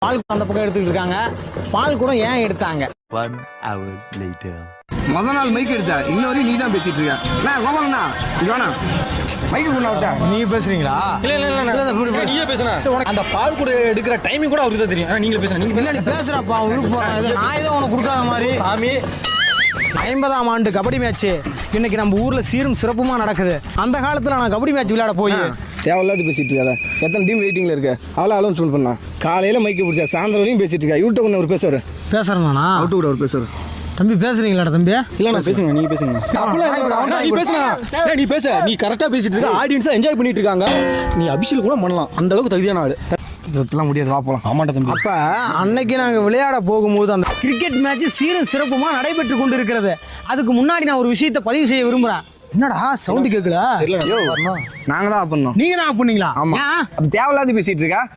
பால் அந்த பக்கம் எடுத்துக்கிட்டு இருக்காங்க. பால் கூட ஏன் எடுத்தாங்க? 1 hour later. முத நாள் மைக் எடுத்த இன்னொரு நீ தான் பேசிட்டு இருக்க. நான் கோபாலண்ணா இங்க வேணா மைக்கு கொண்டாவிட்டா நீங்க பேசுறீங்களா? இல்ல நீயே பேசுனா. அந்த பால் கூட எடுக்கிற டைமிங் கூட அவருக்கு தான் தெரியும். ஆனா நீங்க பேசுங்க. நீங்க நீ பேசுறப்பா உருப்பு போறேன். நான் ஏதோ உனக்கு கொடுக்காத மாதிரி. சாமி 50ஆம் ஆண்டு கபடி மேட்ச் இன்னைக்கு நம்ம ஊர்ல சீரும் சிறப்புமா நடக்குது. அந்த காலத்துல நான் கபடி மேட்ச் விளையாட போய் தேவையில்லாத பேசிட்டு இருக்காத. எத்தனை டீம் வெயிட்டிங்ல இருக்க அவ்வளோ அலௌன்ஸ்மெண்ட் பண்ணா. காலையில மைக்கு பிடிச்சா சாயந்தரம் வரையும் பேசிட்டு இருக்கா. இவர்கிட்ட ஒன்று ஒரு பேசுவார். பேசுறேன்னா அவுட்டு கூட ஒரு பேசுவார். தம்பி பேசுறீங்களாடா தம்பி? இல்ல நான் பேசுங்க. நீங்க பேசுங்க. நீ பேசுனா. நீ பேச. நீ கரெக்டா பேசிட்டு இருக்க. ஆடியன்ஸா என்ஜாய் பண்ணிட்டு இருக்காங்க. நீ அபிஷேக் கூட பண்ணலாம். அந்த அளவுக்கு தகுதியான ஆளு. இதெல்லாம் முடியாது வா போலாம். ஆமாண்டா தம்பி. அப்ப அன்னைக்கு நாங்க விளையாட போகும்போது அந்த கிரிக்கெட் மேட்ச் சீரும் சிறப்புமா நடைபெற்று கொண்டு இருக்கிறது. அதுக்கு முன்னாடி நான் ஒரு விஷயத்தை பதிவு செய்ய விரும்புறேன். என்னடா சவுண்ட் கேட்கல? நாங்க தான் பண்ணோம். நீங்க தான் பண்ணீங்களா? ஆமா. அப்ப தேவையில்லாத பேசிட்டு இருக்கா.